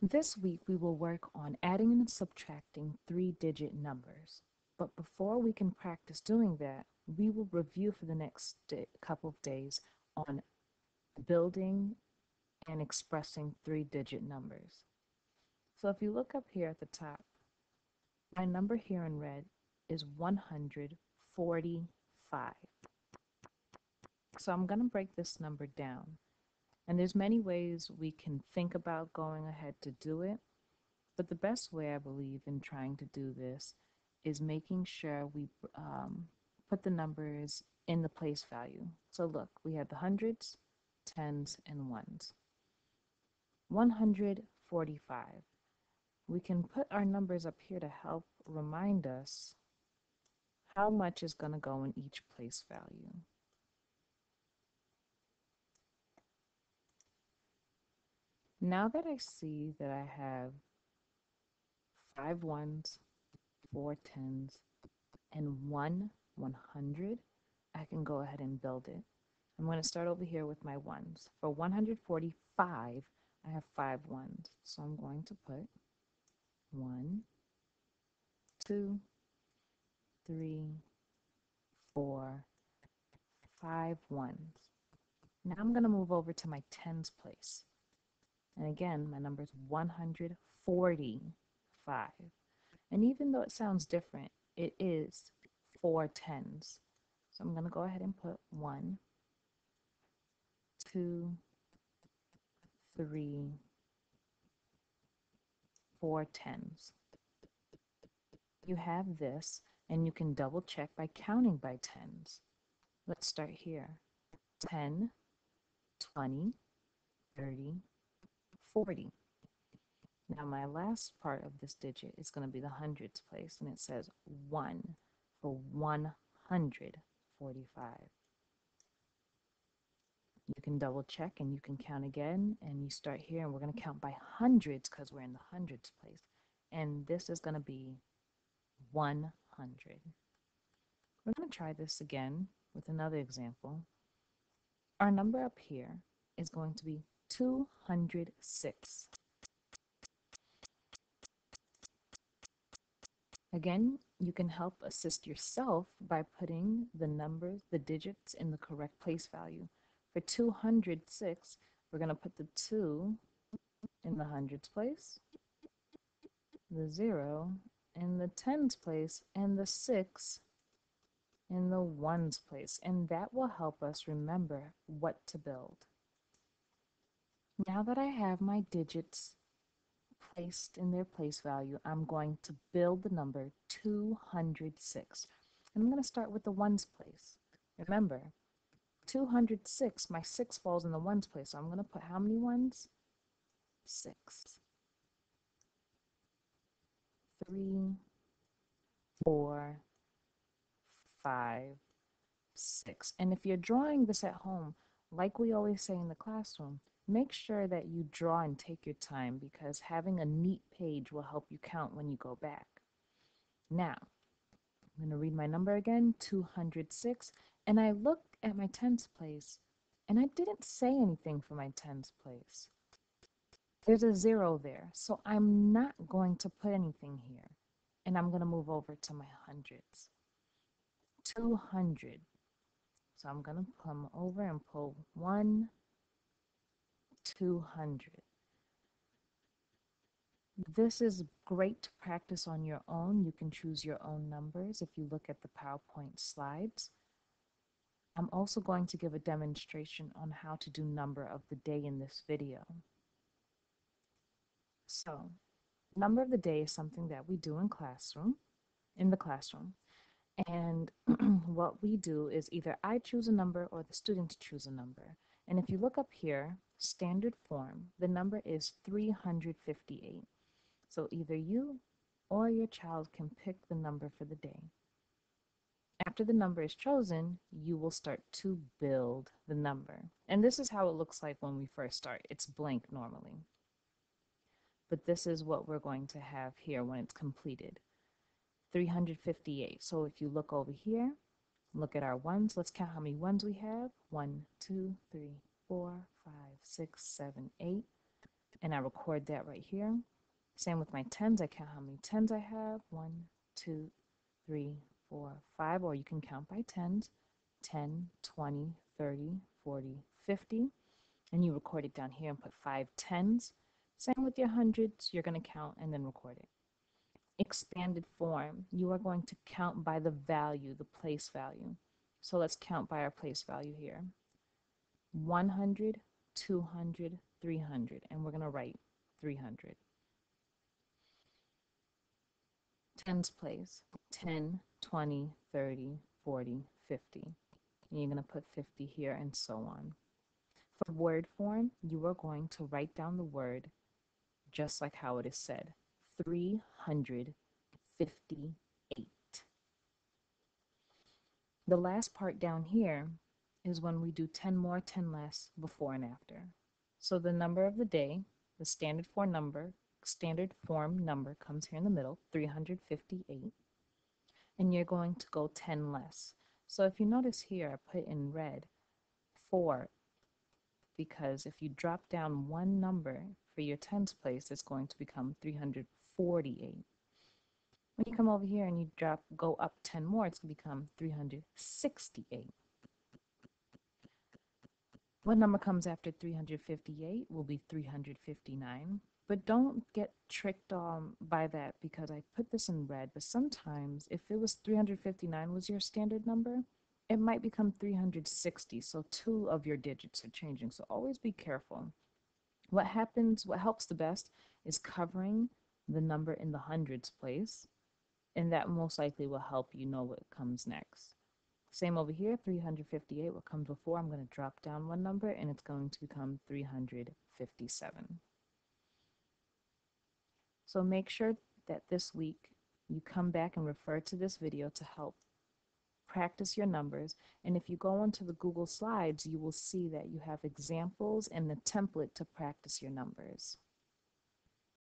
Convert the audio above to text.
This week we will work on adding and subtracting three-digit numbers. But before we can practice doing that, we will review for the next couple of days on building and expressing three-digit numbers. So if you look up here at the top, my number here in red is 145. So I'm going to break this number down. And there's many ways we can think about going ahead to do it. But the best way, I believe, in trying to do this is making sure we put the numbers in the place value. So look, we have the hundreds, tens, and ones. 145. We can put our numbers up here to help remind us how much is going to go in each place value. Now that I see that I have 5 ones, 4 tens, and 100, I can go ahead and build it. I'm going to start over here with my ones. For 145, I have 5 ones. So I'm going to put 1, 2, 3, 4, 5 ones. Now I'm going to move over to my tens place. And again, my number is 145. And even though it sounds different, it is 4 tens. So I'm going to go ahead and put 1, 2, 3, 4 tens. You have this, and you can double check by counting by tens. Let's start here. 10, 20, 30, 40. Now my last part of this digit is going to be the hundreds place, and it says 1 for 145. You can double check and you can count again, and you start here, and we're going to count by hundreds because we're in the hundreds place. And this is going to be 100. We're going to try this again with another example. Our number up here is going to be 206. Again, you can help assist yourself by putting the numbers, the digits in the correct place value. For 206, we're going to put the 2 in the hundreds place, the 0 in the tens place, and the 6 in the ones place. And that will help us remember what to build. Now that I have my digits placed in their place value, I'm going to build the number 206. And I'm going to start with the ones place. Remember, 206, my 6 falls in the ones place. So I'm going to put how many ones? 6. 3, 4, 5, 6. And if you're drawing this at home, like we always say in the classroom, make sure that you draw and take your time, because having a neat page will help you count when you go back. Now, I'm going to read my number again, 206, and I looked at my tens place, and I didn't say anything for my tens place. There's a 0 there, so I'm not going to put anything here, and I'm going to move over to my hundreds. 200. So I'm going to come over and pull 1, 200. This is great to practice on your own. You can choose your own numbers if you look at the PowerPoint slides. I'm also going to give a demonstration on how to do number of the day in this video. So, number of the day is something that we do in the classroom. And what we do is either I choose a number or the students choose a number. And if you look up here, standard form, the number is 358. So either you or your child can pick the number for the day. After the number is chosen, you will start to build the number. And this is how it looks like when we first start. It's blank normally. But this is what we're going to have here when it's completed. 358. So if you look over here, look at our ones. Let's count how many ones we have. 1, 2, 3, 4, 5, 6, 7, 8. and I record that right here. Same with my tens. I count how many tens I have. 1, 2, 3, 4, 5, or you can count by tens. 10, 20, 30, 40, 50. And you record it down here and put 5 tens. Same with your hundreds. You're going to count and then record it. Expanded form, you are going to count by the value, the place value. So let's count by our place value here. 100, 200, 300, and we're going to write 300. Tens place, 10, 20, 30, 40, 50. And you're going to put 50 here and so on. For word form, you are going to write down the word just like how it is said, 358. The last part down here is when we do 10 more, 10 less, before and after. So the number of the day, the standard form number comes here in the middle, 358, and you're going to go 10 less. So if you notice here, I put in red 4, because if you drop down one number for your tens place, it's going to become 348. When you come over here and you go up 10 more, it's going to become 368. What number comes after 358 will be 359. But don't get tricked by that, because I put this in red, but sometimes if it was 359 was your standard number, it might become 360. So 2 of your digits are changing. So always be careful. What helps the best is covering the number in the hundreds place, and that most likely will help you know what comes next. Same over here, 358, what comes before, I'm going to drop down one number and it's going to become 357. So make sure that this week you come back and refer to this video to help practice your numbers. And if you go into the Google Slides, you will see that you have examples and the template to practice your numbers.